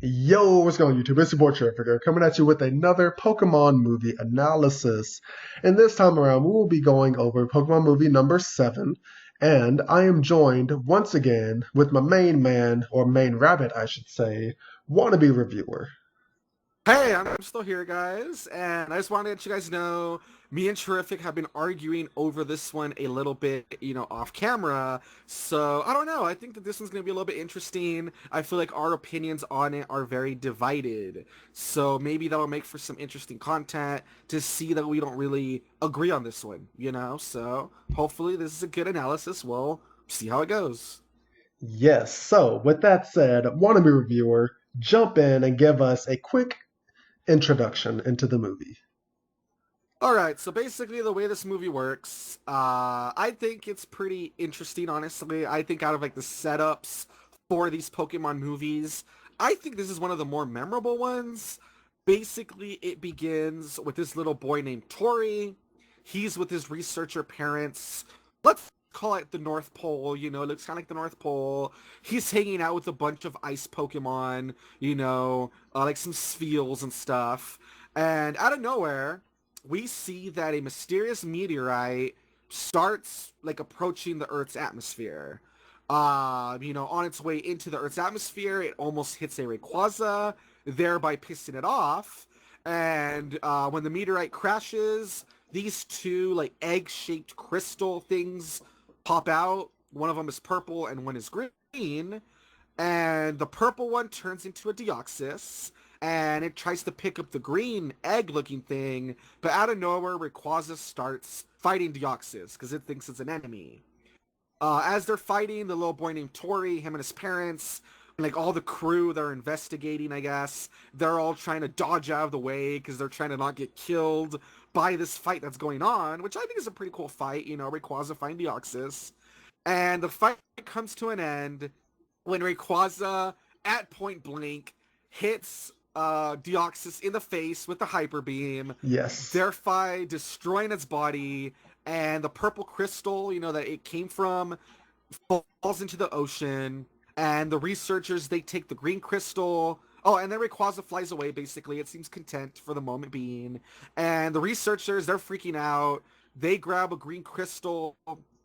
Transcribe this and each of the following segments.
Yo, what's going on YouTube? It's your boy Charific coming at you with another Pokemon movie analysis. And this time around, we will be going over Pokemon movie number 7. And I am joined once again with my main man, or main rabbit, I should say, Wannabe Reviewer. Hey, I'm still here, guys, and I just wanted to let you guys know me and Charific have been arguing over this one a little bit, off camera. So I don't know. I think that this one's going to be a little bit interesting. I feel like our opinions on it are very divided. So maybe that'll make for some interesting content to see that we don't really agree on this one. So hopefully this is a good analysis. We'll see how it goes. Yes, so with that said, Wannabe Reviewer, jump in and give us a quick introduction into the movie. All right, so basically the way this movie works, I think it's pretty interesting, honestly. I think out of like the setups for these Pokemon movies, I think this is one of the more memorable ones. Basically, it begins with this little boy named Tori. He's with his researcher parents. Let's call it the North Pole, it looks kind of like the North Pole. He's hanging out with a bunch of ice Pokemon, like some Spheals and stuff. And out of nowhere, we see that a mysterious meteorite starts like approaching the Earth's atmosphere. On its way into the Earth's atmosphere, it almost hits a Rayquaza, thereby pissing it off. And when the meteorite crashes, these two like egg-shaped crystal things pop out. One of them is purple and one is green. And the purple one turns into a Deoxys, and it tries to pick up the green egg-looking thing, but out of nowhere, Rayquaza starts fighting Deoxys because it thinks it's an enemy. As they're fighting, the little boy named Tori, him and his parents, and like all the crew that are investigating, I guess, they're all trying to dodge out of the way because they're trying to not get killed by this fight that's going on, which I think is a pretty cool fight, Rayquaza fighting Deoxys. And the fight comes to an end when Rayquaza, at point blank, hits Deoxys in the face with the Hyper Beam, Yes. thereby destroying its body, and the purple crystal, that it came from, falls into the ocean, and the researchers, they take the green crystal. Oh, and then Rayquaza flies away, basically. It seems content for the moment being. And the researchers, they're freaking out. They grab a green crystal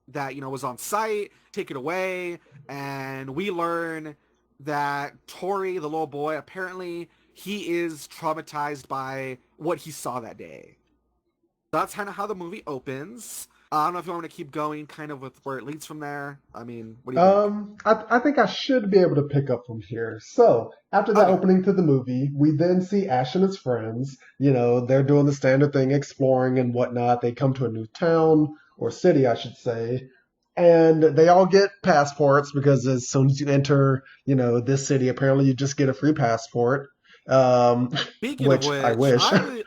that, was on site, take it away, and we learn that Tori, the little boy, apparently he is traumatized by what he saw that day. That's kind of how the movie opens. I don't know if you want me to keep going kind of with where it leads from there. I mean, what do you think? I think I should be able to pick up from here. So, after that Okay. opening to the movie, we then see Ash and his friends. They're doing the standard thing, exploring and whatnot. They come to a new town, or city, I should say, and they all get passports because as soon as you enter, this city, apparently you just get a free passport. Um, Speaking of which I which, wish. I really,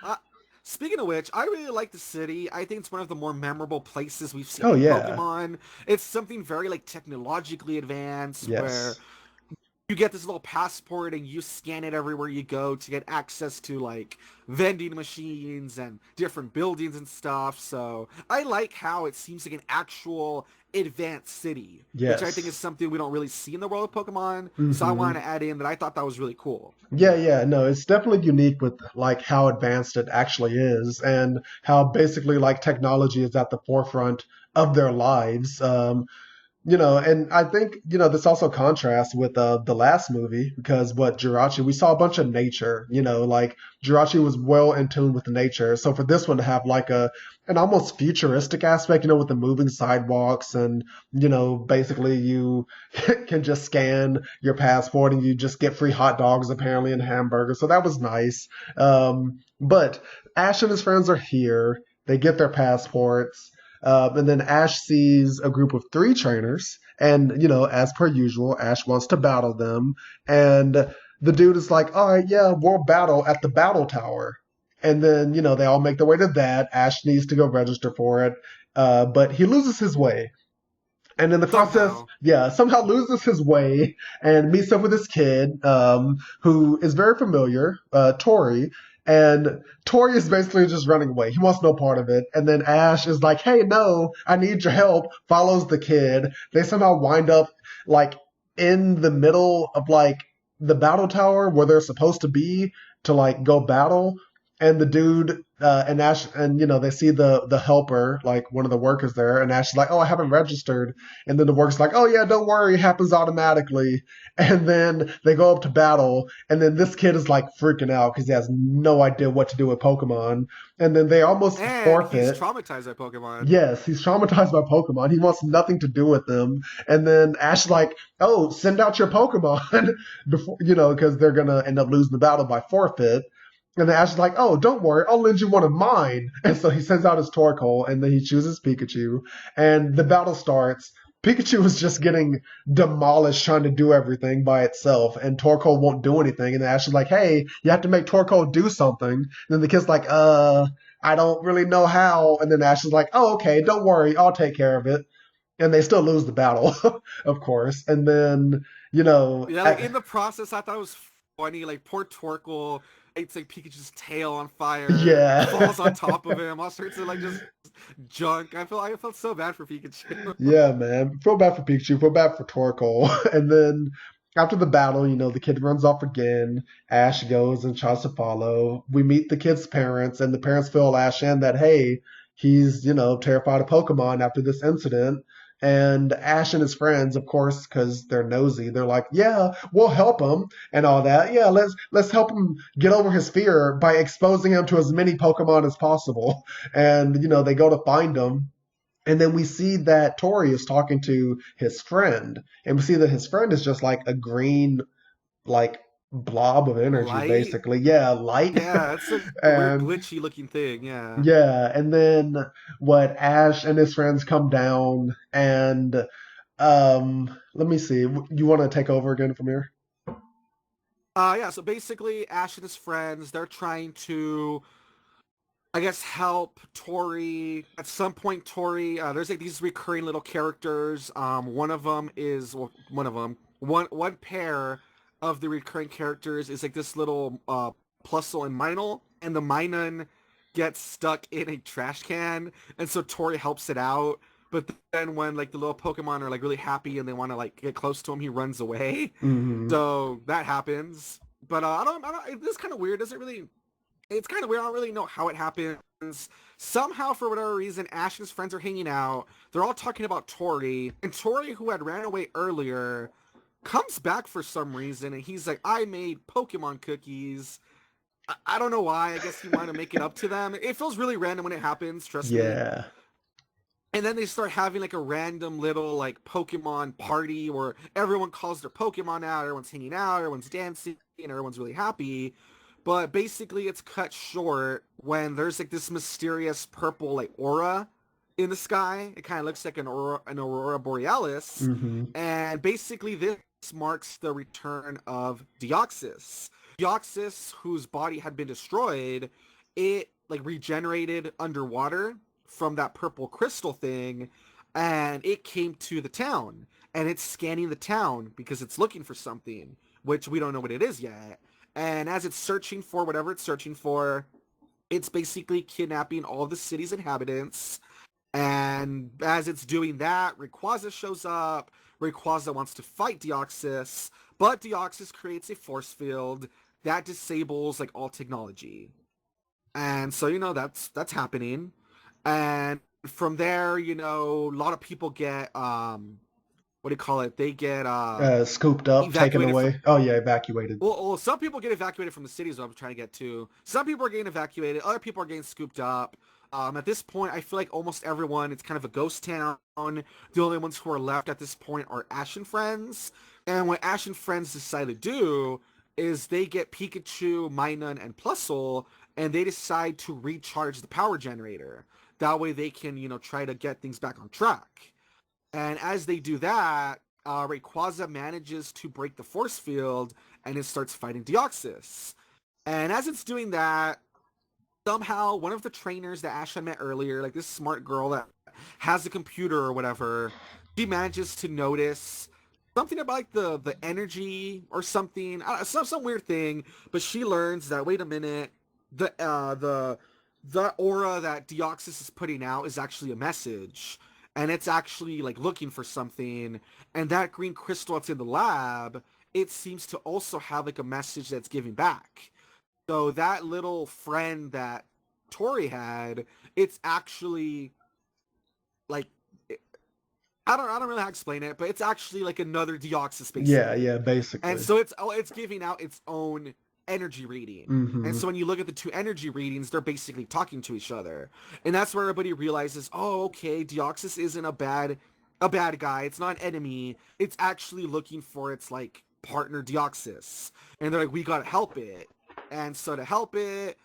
speaking of which, I really like the city. I think it's one of the more memorable places we've seen Oh, in yeah. Pokemon. It's something very like technologically advanced where Yes. you get this little passport and you scan it everywhere you go to get access to like vending machines and different buildings and stuff. So I like how it seems like an actual advanced city, which I think is Yes. something we don't really see in the world of Pokemon. So I wanted Hmm. to add in that I thought that was really cool. Yeah, yeah, no, it's definitely unique with like how advanced it actually is and how basically like technology is at the forefront of their lives. And I think, this also contrasts with the last movie because what Jirachi, we saw a bunch of nature, like Jirachi was well in tune with nature. So for this one to have like an almost futuristic aspect, with the moving sidewalks and, basically you can just scan your passport and you just get free hot dogs apparently and hamburgers. So that was nice. But Ash and his friends are here. They get their passports. And then Ash sees a group of three trainers, and as per usual, Ash wants to battle them. And the dude is like, "All right, yeah, we'll battle at the battle tower." And then they all make their way to that. Ash needs to go register for it, but he loses his way. And in the process, Somehow. yeah, somehow loses his way and meets up with this kid who is very familiar, Tori. And Tori is basically just running away. He wants no part of it. And then Ash is like, hey, no, I need your help, follows the kid. They somehow wind up like in the middle of like the battle tower where they're supposed to be to like go battle, and the dude and Ash and they see the helper, like one of the workers there, and Ash is like, oh, I haven't registered, and then the worker's like, oh yeah, don't worry, it happens automatically, and then they go up to battle, and then this kid is like freaking out because he has no idea what to do with Pokemon, and then they almost And he's forfeit. traumatized by Pokemon. Yes, he's traumatized by Pokemon. He wants nothing to do with them. And then Ash is like, "Oh, send out your Pokemon before because they're gonna end up losing the battle by forfeit." And then Ash is like, "Oh, don't worry, I'll lend you one of mine." And so he sends out his Torkoal, and then he chooses Pikachu, and the battle starts. Pikachu is just getting demolished trying to do everything by itself, and Torkoal won't do anything. And then Ash is like, "Hey, you have to make Torkoal do something." And then the kid's like, I don't really know how. And then Ash is like, oh, okay, don't worry, I'll take care of it. And they still lose the battle, of course. And then, Yeah, like in the process, I thought it was funny. Like poor Torkoal, it's like Pikachu's tail on fire, yeah. falls on top of him, all sorts of like just junk. I felt so bad for Pikachu. Yeah, man. Feel bad for Pikachu, feel bad for Torkoal. And then after the battle, the kid runs off again. Ash goes and tries to follow. We meet the kid's parents, and the parents fill Ash in that, hey, he's, terrified of Pokemon after this incident. And Ash and his friends, of course, because they're nosy, they're like, "Yeah, we'll help him and all that. Yeah, let's help him get over his fear by exposing him to as many Pokemon as possible." And they go to find him, and then we see that Tori is talking to his friend, and we see that his friend is just like a green, like blob of energy, Light? basically. Yeah, light. Yeah, it's a weird And glitchy looking thing. Yeah. yeah, and then what Ash and his friends come down, and let me see. You want to take over again from here? Yeah, so basically Ash and his friends, they're trying to I guess help Tori. At some point, Tori, there's like these recurring little characters. One of them is well, one of them. One pair of the recurring characters is like this little Plusle and Minel, and the Minun gets stuck in a trash can, and so Tori helps it out. But then when like the little Pokemon are like really happy and they want to like get close to him, he runs away. Hmm. So that happens. But this is kind of weird. Doesn't really it's kind of weird. I don't really know how it happens. Somehow, for whatever reason, Ash and his friends are hanging out. They're all talking about Tori. And Tori, who had ran away earlier, comes back for some reason. And he's like, I made Pokemon cookies. I don't know why. I guess he wanted to make it up to them. It feels really random when it happens, trust me. Yeah. And then they start having like a random little like Pokemon party where everyone calls their Pokemon out, everyone's hanging out, everyone's dancing, and everyone's really happy. But basically it's cut short when there's like this mysterious purple like aura in the sky. It kind of looks like an aurora borealis. Hmm. And basically this marks the return of Deoxys. Deoxys, whose body had been destroyed, it like regenerated underwater from that purple crystal thing, and it came to the town, and it's scanning the town because it's looking for something, which we don't know what it is yet. And as it's searching for whatever it's searching for, it's basically kidnapping all of the city's inhabitants. And as it's doing that, Rayquaza shows up. Rayquaza wants to fight Deoxys, but Deoxys creates a force field that disables like all technology. And so that's happening. And from there, a lot of people get what do you call it? They get Scooped up, taken evacuated from away. Oh yeah, evacuated. some people get evacuated from the cities. What I'm trying to get to. Some people are getting evacuated. Other people are getting scooped up. At this point, I feel like almost everyone, it's kind of a ghost town. The only ones who are left at this point are Ash and friends. And what Ash and friends decide to do is they get Pikachu, Minun, and Plusle, and they decide to recharge the power generator. That way they can, try to get things back on track. And as they do that, Rayquaza manages to break the force field, and it starts fighting Deoxys. And as it's doing that, somehow one of the trainers that Ash had met earlier, like this smart girl that has a computer or whatever, she manages to notice something about like the energy or something, some weird thing. But she learns that wait a minute, the aura that Deoxys is putting out is actually a message, and it's actually like looking for something. And that green crystal that's in the lab it seems to also have like a message that's giving back. So that little friend that Tori had, it's actually like I don't really know how to explain it, but it's actually like another Deoxys Yeah, basically. yeah, And basically. so it's giving out its own energy reading. And Hmm. so when you look at the two energy readings, they're basically talking to each other. And that's where everybody realizes, oh, okay, Deoxys isn't a bad guy. It's not an enemy. It's actually looking for its like partner Deoxys. And they're like, we gotta help it. And so to help it,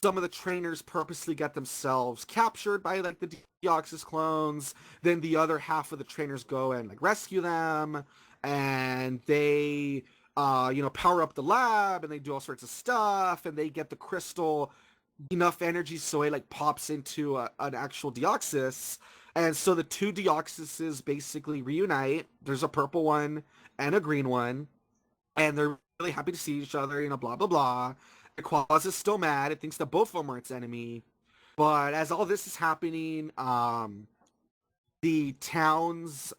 some of the trainers purposely get themselves captured by like the Deoxys clones. Then the other half of the trainers go and like rescue them, and they power up the lab, and they do all sorts of stuff, and they get the crystal enough energy so it like pops into an actual Deoxys. And so the two Deoxyses basically reunite. There's a purple one and a green one, and they're really happy to see each other, blah blah blah. Quaz is still mad. It thinks that both of them are its enemy. But as all this is happening, the town's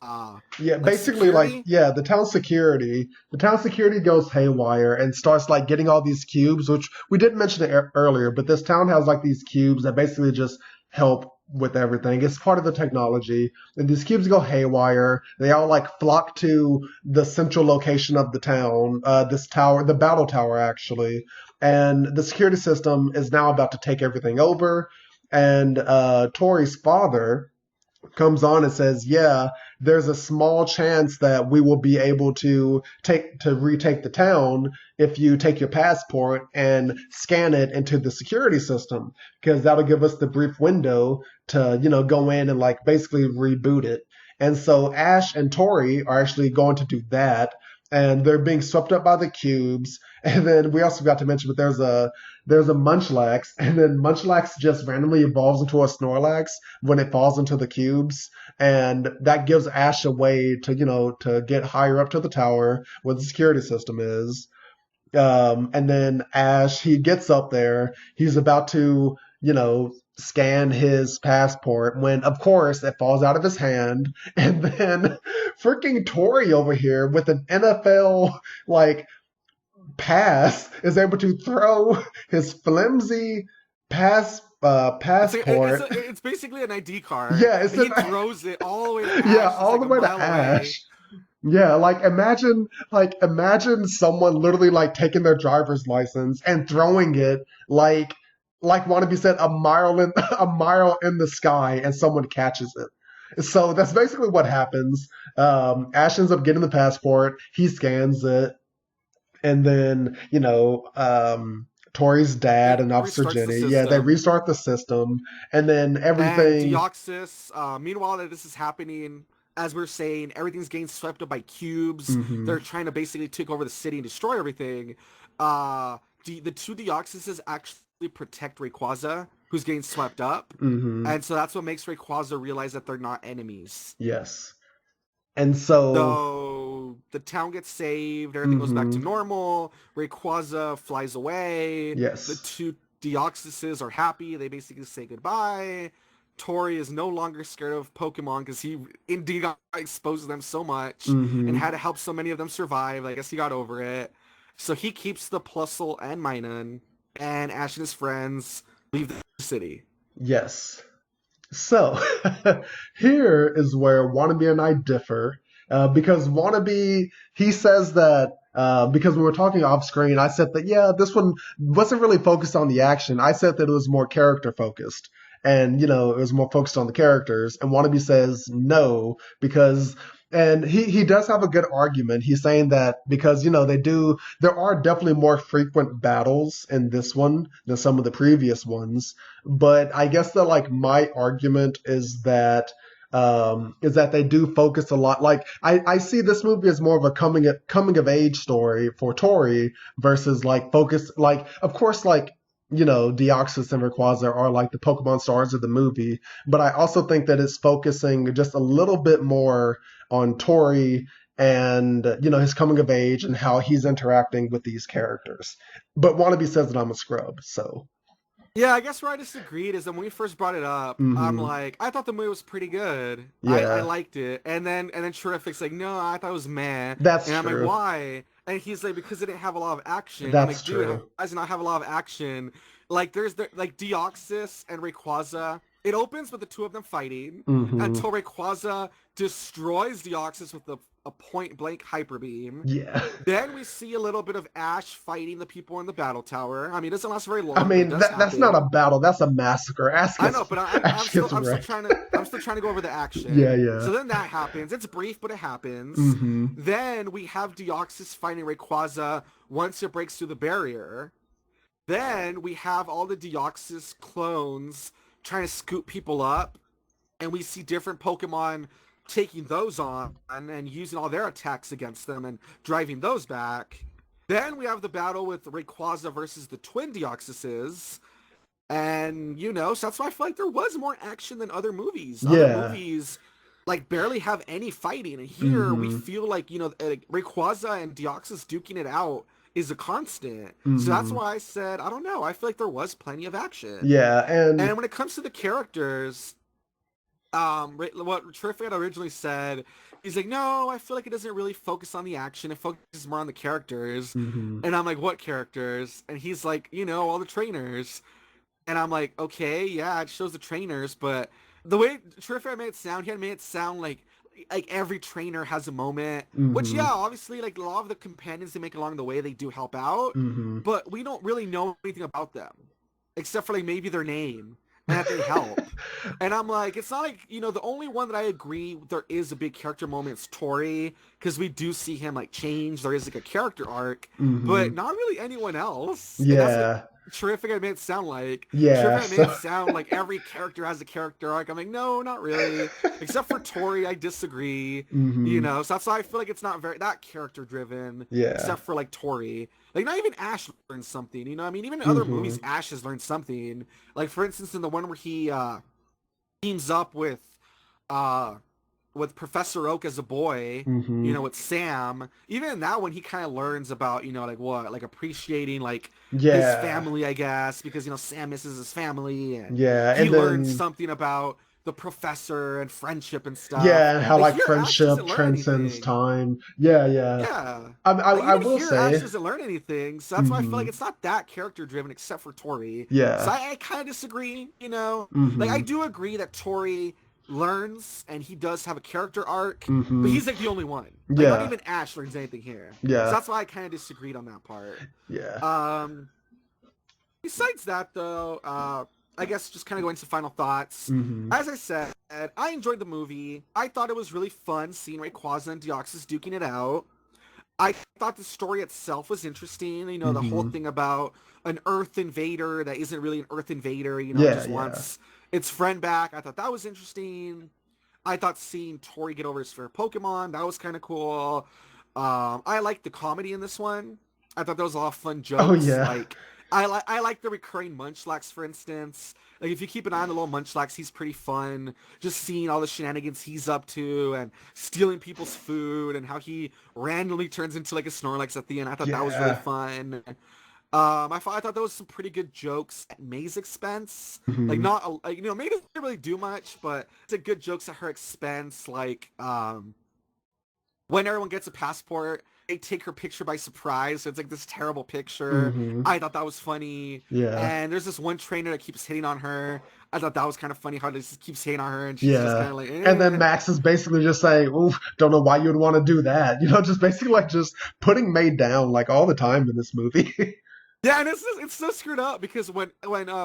Yeah, like basically, like, security. yeah, the town security goes haywire and starts like getting all these cubes, which we didn't mention it earlier, but this town has like these cubes that basically just help with everything. It's part of the technology, and these cubes go haywire. They all like flock to the central location of the town, this tower, the battle tower actually, and the security system is now about to take everything over. And Tori's father comes on and says, "Yeah, there's a small chance that we will be able to retake the town if you take your passport and scan it into the security system, because that'll give us the brief window to, go in and like basically reboot it." And so Ash and Tori are actually going to do that, and they're being swept up by the cubes. And then we also got to mention, but there's a Munchlax, and then Munchlax just randomly evolves into a Snorlax when it falls into the cubes, and that gives Ash a way to to get higher up to the tower where the security system is. And then Ash, he gets up there, he's about to scan his passport when of course it falls out of his hand, and then freaking Tori over here with an NFL like pass is able to throw his flimsy passport. It's basically an ID card, Yeah, it's and an he throws it all the way to yeah, Ash, who's all like the a way to mile away. Ash. Yeah, like imagine someone literally like taking their driver's license and throwing it like Wannabe said a mile in the sky, and someone catches it. So that's basically what happens. Ash ends up getting the passport. He scans it, and then Tori's dad It and Officer restarts the Jenny, yeah, they system. restart the system, and then And everything. Deoxys, meanwhile that this is happening, as we're saying, everything's getting swept up by cubes. They're Hmm. trying to basically take over the city and destroy everything. The two Deoxyses actually protect Rayquaza, who's getting swept up. Hmm. And so that's what makes Rayquaza realize that they're not enemies. Yes. And so, So the town gets saved, everything goes back to hmm, normal. Rayquaza flies away. The yes. two Deoxyses are happy. They basically say goodbye. Tori is no longer scared of Pokemon because he indeed got exposed to them so much and Hmm. had to help so many of them survive. I guess he got over it. So he keeps the Plusle and Minun, and Ash and his friends leave the city. Yes. So, here is where Wannabe and I differ, because Wannabe, he says that, because we were talking off screen, I said that, yeah, this one wasn't really focused on the action. I said that it was more character focused. And, it was more focused on the characters. And Wannabe says no, because, and he does have a good argument. He's saying that because, there are definitely more frequent battles in this one than some of the previous ones. But I guess that like my argument is that they do focus a lot. Like I see this movie as more of a coming of age story for Tori versus like focus, like of course, like Deoxys and Rayquaza are like the Pokemon stars of the movie, but I also think that it's focusing just a little bit more on Tori and his coming of age and how he's interacting with these characters. But Wannabe says that I'm a scrub, so. Yeah, I guess where I disagreed is that when we first brought it up, I'm Hmm. like, I thought the movie was pretty good. I Yeah, liked it. And then Charific's like, no, I thought it was meh. that's And I'm like, true. why? And he's like, because it didn't have a lot of action. I'm That's like, dude, how true. does it not have a lot of action? Like like Deoxys and Rayquaza. It opens with the two of them fighting Hmm. until Rayquaza destroys Deoxys with a point blank hyper beam. Yeah. Then we see a little bit of Ash fighting the people in the battle tower. I mean, it doesn't last very I long, but it mean, does that's not a happen. battle. That's a massacre. I know, but Ash gets I'm still wrecked. trying to go over the Yeah, action. yeah. So then that happens. It's brief, but it happens. Hmm. Then we have Deoxys fighting Rayquaza once it breaks through the barrier. Then we have all the Deoxys clones trying to scoop people up, and we see different Pokemon taking those on and using all their attacks against them and driving those back. Then we have the battle with Rayquaza versus the twin Deoxyses. And, so that's why I feel like there was more action than other movies. Other Yeah. movies, like, barely have any fighting. And here we Hmm. feel like, Rayquaza and Deoxys duking it out is a constant. So that's Hmm. why I said, I don't know. I feel like there was plenty of action. Yeah, and And when it comes to the characters, what Charific had originally said, he's like, no, I feel like it doesn't really focus on the action. It focuses more on the characters. hmm. And I'm like, what characters? And he's like, all the trainers. And I'm like, okay, yeah, it shows the trainers, but the way Charific made it sound, he had made it sound like every trainer has a moment. Which, Hmm. yeah, obviously, like a lot of the companions they make along the way, they do help out, Hmm. but we don't really know anything about them, except for like maybe their name and that they help. And I'm like, it's not like, the only one that I agree there is a big character moment is Tori, because we do see him like change. There is like a character arc, Hmm. but not really anyone else. And that's what Yeah. Charific I made it sound like. Yeah. Charific I made it So sound like every character has a character arc. I'm like, no, not really. Except for Tori, I disagree. hmm. So that's why I feel like it's not very that character driven, Yeah. except for like Tori. Like not even Ash learns something, I mean, even in other Hmm. movies, Ash has learned something. Like for instance, in the one where he teams up uh with Professor Oak as a boy, Hmm. with Sam. Even in that one, he kind of learns about, like what, like appreciating like his Yeah. family, I guess, because Sam misses his family, and Yeah. he And learns then something about the professor and friendship and stuff. yeah, and how Like like here, Ash doesn't friendship learn transcends anything. time. Yeah, yeah. Yeah. Like I even will here, Ash say, doesn't learn anything, so that's why I feel like hmm, it's not that character driven, except for Tori. So yeah. I kind of disagree. Like I Hmm. do agree that Tori learns and he does have a character arc, but Hmm. he's like the only one. Like not Yeah. even Ash learns anything here. So Yeah. that's why I kind of disagreed on that part. Yeah. Um, Besides that, though, I guess just kind of going to final thoughts. Hmm. As I said, I enjoyed the movie. I thought it was really fun seeing Rayquaza and Deoxys duking it out. I thought the story itself was interesting. The whole Hmm. thing about an Earth invader that isn't really an Earth invader. It Yeah, just yeah. wants its friend back. I thought that was interesting. I thought seeing Tori get over his favorite Pokemon, that was kind of cool. I liked the comedy in this one. I thought there was a lot of fun Oh jokes. yeah. Like I like the recurring Munchlax, for instance. Like if you keep an eye on the little Munchlax, he's pretty fun. Just seeing all the shenanigans he's up to and stealing people's food and how he randomly turns into like a Snorlax at the end. I thought that was really Yeah. fun. I thought there was some pretty good jokes at May's expense. Like Hmm. not like May doesn't really do much, but it's a good jokes at her expense. Like when everyone gets a passport, they take her picture by surprise. So it's like this terrible picture. Hmm. I thought that was funny. Yeah. And there's this one trainer that keeps hitting on her. I thought that was kind of funny how they just keeps hitting on her and she's just kind Yeah. of like, And then eh. Max is basically just saying, "Oof, don't know why you'd want to do that." Just basically like just putting May down like all the time in this movie. Yeah, and it's so screwed up because when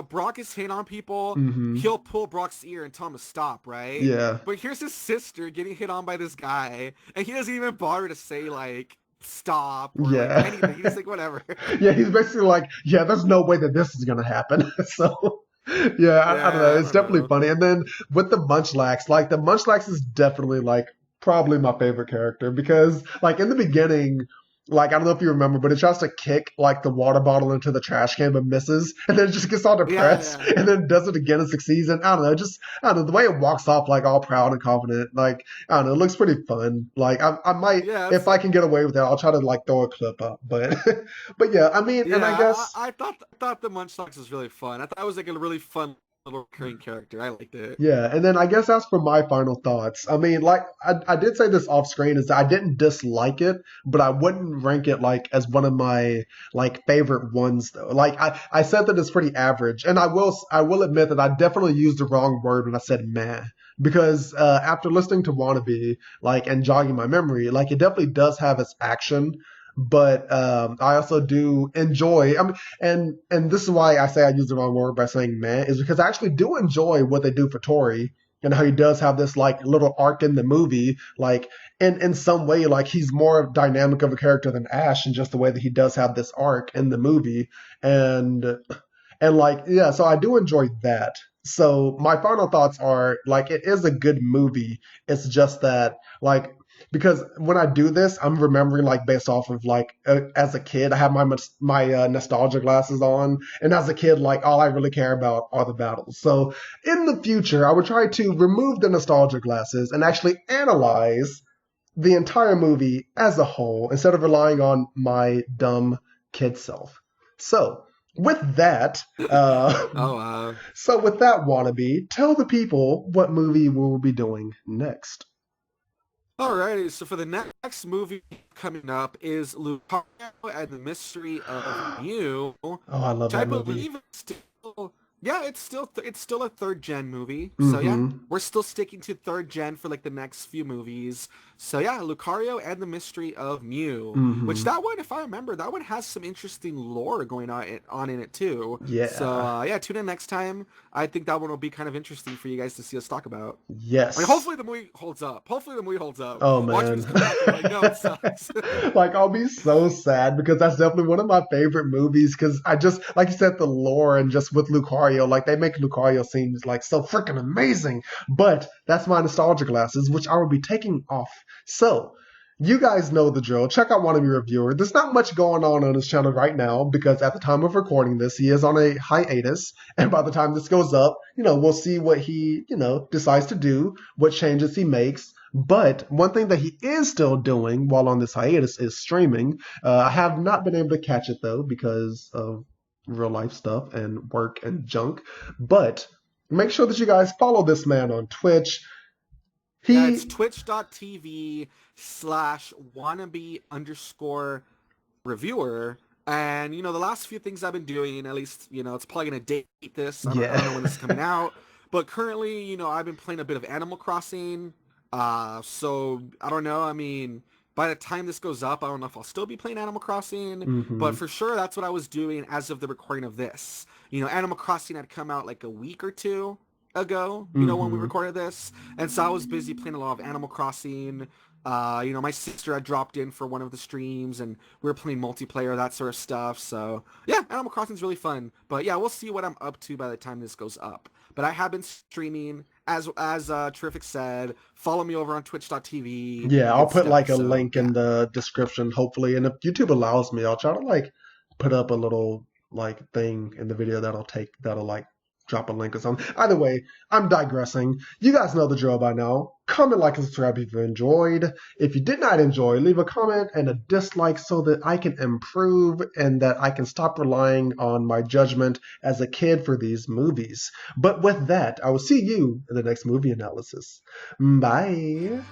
Brock is hitting on people, Hmm. he'll pull Brock's ear and tell him to stop, right? Yeah. But here's his sister getting hit on by this guy, and he doesn't even bother to say like stop or like Yeah. anything. He's just like whatever. Yeah, he's basically like, yeah, there's no way that this is gonna happen. So yeah, I don't know. Yeah, I It's don't definitely know. funny. And then with the Munchlax, like the Munchlax is definitely like probably my favorite character because like in the beginning Like, I don't know if you remember, but it tries to kick like the water bottle into the trash can but misses, and then it just gets all Yeah, depressed, yeah. and then does it again and succeeds. And I don't know, just I don't know the way it walks off like all proud and confident. Like I don't know, it looks pretty fun. Like I might Yeah, if I can get away with it, I'll try to like throw a clip up. But but yeah, I mean, and I yeah. guess I thought the Munch Dogs was really fun. I thought it was like a really fun little recurring character. I liked it. yeah, and then I guess as for my final thoughts, I mean, like I did say this off screen is that I didn't dislike it, but I wouldn't rank it like as one of my like favorite ones though. Like I said that it's pretty average, and I will admit that I definitely used the wrong word when I said meh. Because after listening to Wannabe, like and jogging my memory, like it definitely does have its action, but I also do enjoy. I mean, and this is why I say I use the wrong word by saying man is because I actually do enjoy what they do for Tori and how he does have this like little arc in the movie, like in some way, like he's more dynamic of a character than Ash, in just the way that he does have this arc in the movie, and and like yeah, so I do enjoy that. So my final thoughts are like it is a good movie. It's just that like because when I do this, I'm remembering like based off of like as a kid, I have my nostalgia glasses on, and as a kid, like all I really care about are the battles. So in the future, I would try to remove the nostalgia glasses and actually analyze the entire movie as a whole instead of relying on my dumb kid self. So with that, uh, Oh wow. so with that, Wannabe, tell the people what movie we'll be doing next. Alrighty, so for the next movie coming up is Lucario and the Mystery of Mew, Oh, I love which I that movie. believe is still, yeah, it's still a third gen movie. So yeah, Mm-hmm. we're still sticking to third gen for like the next few movies. So yeah, Lucario and the Mystery of Mew, which Mm-hmm. that one, if I remember, that one has some interesting lore going on in it too. So Yeah. yeah, tune in next time. I think that one will be kind of interesting for you guys to see us talk about. I mean, Yes. hopefully the movie holds up. Hopefully the movie holds up. Oh Watch me man. just come back and be like, no, it sucks. Like I'll be so sad because that's definitely one of my favorite movies because I just like you said the lore and just with Lucario like they make Lucario seem like so freaking amazing, but that's my nostalgia glasses which I will be taking off. So you guys know the drill. Check out Wannabe Reviewer. There's not much going on his channel right now because at the time of recording this, he is on a hiatus. And by the time this goes up, we'll see what he, decides to do, what changes he makes. But one thing that he is still doing while on this hiatus is streaming. I have not been able to catch it though because of real life stuff and work and junk. But make sure that you guys follow this man on Twitch. Yeah, it's He, twitch.tv/wannabe underscore reviewer. And the last few things I've been doing, at least, it's probably gonna date this. I yeah. don't know when this is coming out. But currently, I've been playing a bit of Animal Crossing. So I don't know. I mean, by the time this goes up, I don't know if I'll still be playing Animal Crossing, but hmm for sure that's what I was doing as of the recording of this. Animal Crossing had come out like a week or two ago, when we hmm recorded this. And so I was busy playing a lot of Animal Crossing. My sister had dropped in for one of the streams and we were playing multiplayer, that sort of stuff. So yeah, Animal Crossing's really fun. But yeah, we'll see what I'm up to by the time this goes up. But I have been streaming, as Charific said. Follow me over on twitch.tv, Yeah, I'll good put stuff. like a So link yeah. in the description, hopefully. And if YouTube allows me, I'll try to like put up a little like thing in the video that'll like drop a link or something. Either way, I'm digressing. You guys know the drill by now. Comment, like, and subscribe if you enjoyed. If you did not enjoy, leave a comment and a dislike so that I can improve and that I can stop relying on my judgment as a kid for these movies. But with that, I will see you in the next movie analysis. Bye.